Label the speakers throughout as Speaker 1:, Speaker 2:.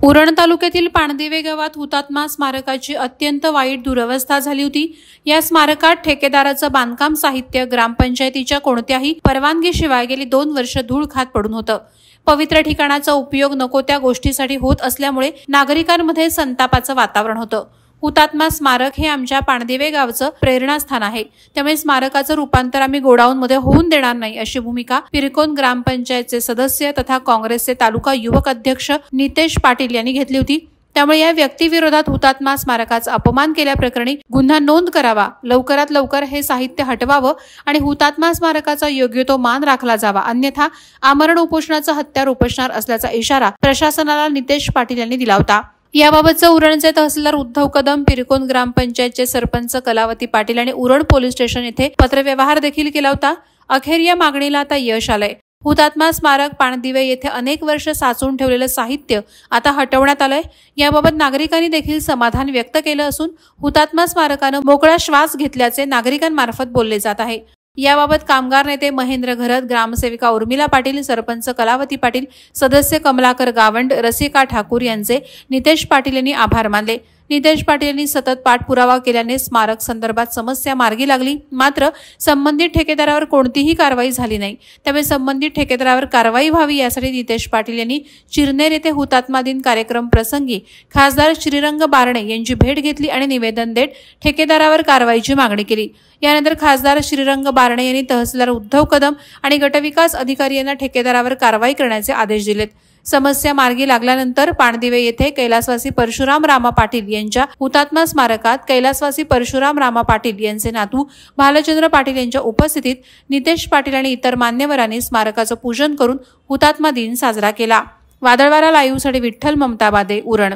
Speaker 1: उरण तालुक्यातील पाणदिवे गावात हुतात्मा स्मारकाची अत्यंत वाईट दुरवस्था झाली होती। या स्मारकात ठेकेदाराचं बांधकाम साहित्य ग्रामपंचायतीच्या कोणत्याही परवानगीशिवाय गेली 2 वर्ष धूळ खात पडून होतं। पवित्र ठिकाणाचा उपयोग नको त्या गोष्टीसाठी होत असल्यामुळे नागरिकांमध्ये संतापाचं वातावरण होतं। हुतात्मा स्मारक हे आमच्या पाणदिवे गावचं प्रेरणास्थान आहे, त्यामुळे स्मारकाचं रूपांतर आम्ही गोडाऊनमध्ये होऊन देणार नाही अशी भूमिका पिरकोन ग्रामपंचायतचे सदस्य तथा काँग्रेसचे तालुका युवक अध्यक्ष नितेश पाटील यांनी घेतली होती। त्यामुळे या व्यक्तीविरोधात हुतात्मा स्मारकाचा अपमान केल्याप्रकरणी गुन्हा नोंद करावा, लवकरात लवकर हे साहित्य हटवावं आणि हुतात्मा स्मारकाचा योग्य तो मान राखला जावा, अन्यथा आमरण उपोषणाचं हत्यार उपोषणार असल्याचा इशारा प्रशासनाला नितेश पाटील यांनी दिला होता। याबाबतचं उरणचे तहसीलदार उद्धव कदम, पिरकोन ग्रामपंचायतचे सरपंच कलावती पाटील आणि उरण पोलीस स्टेशन येथे पत्रव्यवहार देखील केला होता। अखेर या मागणीला आता यश आलंय। हुतात्मा स्मारक पाणदिवे येथे अनेक वर्ष साचून ठेवलेलं साहित्य आता हटवण्यात आलंय। याबाबत नागरिकांनी देखील समाधान व्यक्त केलं असून हुतात्मा स्मारकानं मोकळा श्वास घेतल्याचे नागरिकांमार्फत बोलले जात आहे। याबाबत कामगार नेते महेंद्र घरत, ग्रामसेविका उर्मिला पाटील, सरपंच कलावती पाटील, सदस्य कमलाकर गावंड, रसिका ठाकूर यांचे नितेश पाटील यांनी आभार मानले। नितेश पाटील यांनी सतत पाठपुरावा केल्याने स्मारक संदर्भात समस्या मार्गी लागली, मात्र संबंधित ठेकेदारावर कोणतीही कारवाई झाली नाही। त्यामुळे संबंधित ठेकेदारावर कारवाई व्हावी यासाठी नितेश पाटील यांनी चिरनेर येथे हुतात्मा दिन कार्यक्रम प्रसंगी खासदार श्रीरंग बारणे यांची भेट घेतली आणि निवेदन देत ठेकेदारावर कारवाईची मागणी केली। यानंतर खासदार श्रीरंग बारणे यांनी तहसीलदार उद्धव कदम आणि गटविकास अधिकारी यांना ठेकेदारावर कारवाई करण्याचे आदेश दिलेत। समस्या मार्गी लागल्यानंतर पाणदिवे येथे कैलासवासी परशुराम रामा पाटील यांच्या हुतात्मा स्मारकात कैलासवासी परशुराम रामा पाटील यांचे नातू भालचंद्र पाटील यांच्या उपस्थितीत नितेश पाटील आणि इतर मान्यवरांनी स्मारकाचं पूजन करून हुतात्मा दिन साजरा केला। वादळवारा लाईव्हसाठी विठ्ठल ममताबादे, उरण।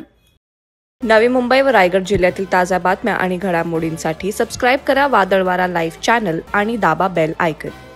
Speaker 2: नवी मुंबई व रायगड जिल्ह्यातील ताज्या बातम्या आणि घडामोडींसाठी सबस्क्राईब करा वादळवारा लाईव्ह चॅनल आणि दाबा बेल आयकॉन।